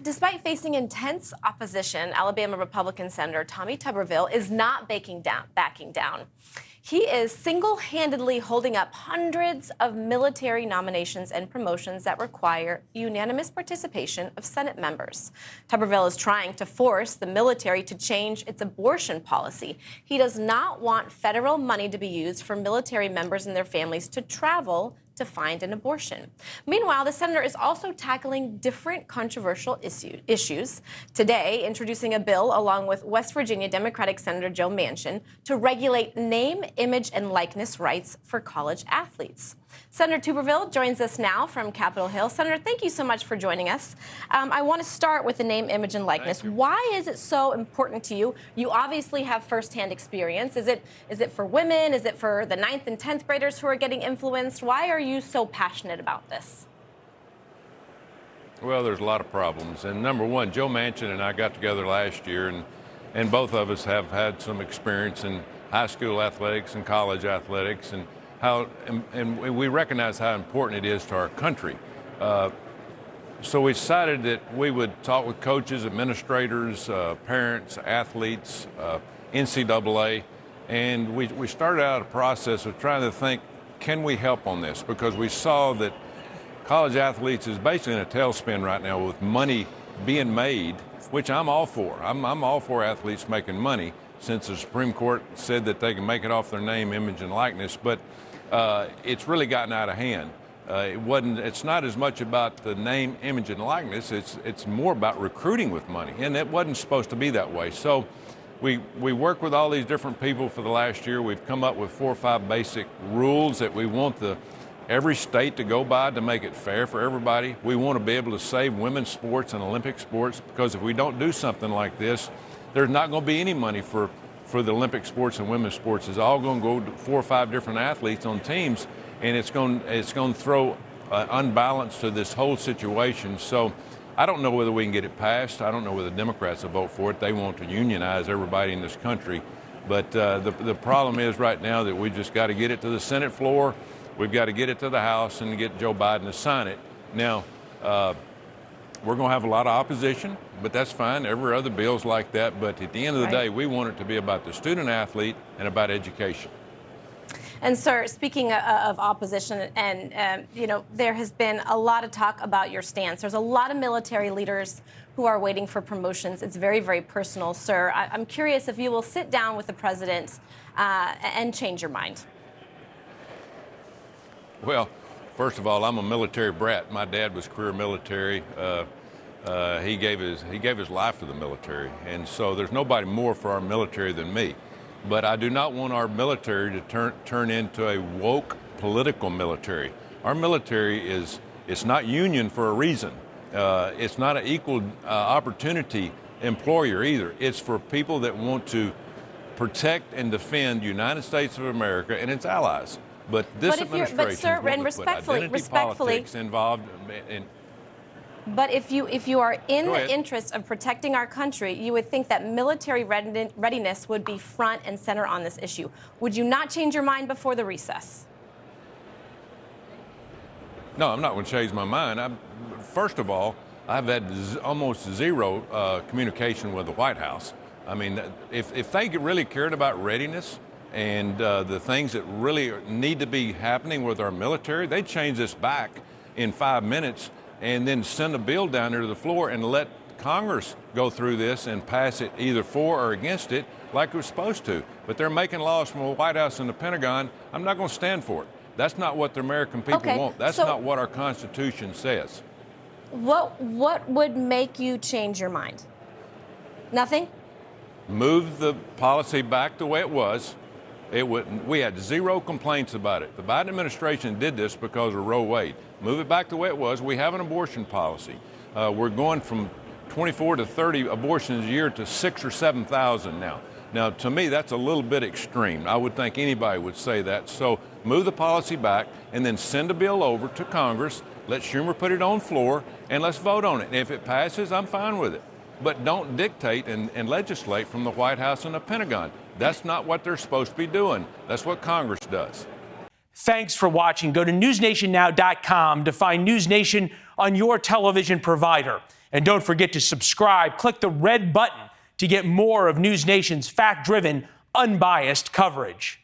Despite facing intense opposition, Alabama Republican Senator Tommy Tuberville is not backing down. He is single-handedly holding up hundreds of military nominations and promotions that require unanimous participation of Senate members. Tuberville is trying to force the military to change its abortion policy. He does not want federal money to be used for military members and their families to travel to find an abortion. Meanwhile, the senator is also tackling different controversial issues. Today, introducing a bill along with West Virginia Democratic Senator Joe Manchin to regulate name, image, and likeness rights for college athletes. Senator Tuberville joins us now from Capitol Hill. Senator, thank you so much for joining us. I want to start with the name, image, and likeness. Why is it so important to you? You obviously have firsthand experience. Is it for women? Is it for the 9th and 10th graders who are getting influenced? Why are you so passionate about this? Well, there's a lot of problems. And number one, Joe Manchin and I got together last year, and both of us have had some experience in high school athletics and college athletics, and we recognize how important it is to our country. So we decided that we would talk with coaches, administrators, parents, athletes, NCAA, and we started out a process of trying to think, can we help on this? Because we saw that college athletes is basically in a tailspin right now with money being made, which I'm all for. I'm all for athletes making money, since the Supreme Court said that they can make it off their name, image, and likeness. But it's really gotten out of hand. It's not as much about the name, image, and likeness. It's more about recruiting with money, and it wasn't supposed to be that way. So we worked with all these different people for the last year. We've come up with 4 or 5 basic rules that we want every state to go by to make it fair for everybody. We want to be able to save women's sports and Olympic sports, because if we don't do something like this, there's not going to be any money for the Olympic sports and women's sports. It's all going to go to 4 or 5 different athletes on teams, and it's going to throw unbalance to this whole situation. So I don't know whether we can get it passed. I don't know whether the Democrats will vote for it. They want to unionize everybody in this country. But the problem is right now that we just got to get it to the Senate floor. We've got to get it to the House and get Joe Biden to sign it. Now, we're going to have a lot of opposition, but that's fine. Every other bill's like that. But at the end of the day, we want it to be about the student athlete and about education. And, sir, speaking of opposition, and, there has been a lot of talk about your stance. There's a lot of military leaders who are waiting for promotions. It's very, very personal, sir. I'm curious if you will sit down with the president and change your mind. Well, first of all, I'm a military brat. My dad was career military. He gave his life to the military, and so there's nobody more for our military than me. But I do not want our military to turn into a woke political military. Our military it's not union for a reason. It's not an equal opportunity employer either. It's for people that want to protect and defend the United States of America and its allies. But this administration, sir, and respectfully, politics involved in. But if you are in the interest of protecting our country, you would think that military readiness would be front and center on this issue. Would you not change your mind before the recess? No, I'm not going to change my mind. First of all, I've had almost zero communication with the White House. I mean, if they really cared about readiness and the things that really need to be happening with our military, they'd change this back in 5 minutes and then send a bill down there to the floor and let Congress go through this and pass it either for or against it like we're supposed to. But they're making laws from the White House and the Pentagon. I'm not going to stand for it. That's not what the American people want. That's not what our Constitution says. What would make you change your mind? Nothing? Move the policy back the way it was. We had zero complaints about it. The Biden administration did this because of Roe Wade. Move it back the way it was. We have an abortion policy. We're going from 24 to 30 abortions a year to 6,000 or 7,000 now. Now, to me, that's a little bit extreme. I would think anybody would say that. So move the policy back and then send a bill over to Congress. Let Schumer put it on the floor and let's vote on it. And if it passes, I'm fine with it. But don't dictate and legislate from the White House and the Pentagon. That's not what they're supposed to be doing. That's what Congress does. Thanks for watching. Go to newsnationnow.com to find NewsNation on your television provider. And don't forget to subscribe. Click the red button to get more of NewsNation's fact-driven, unbiased coverage.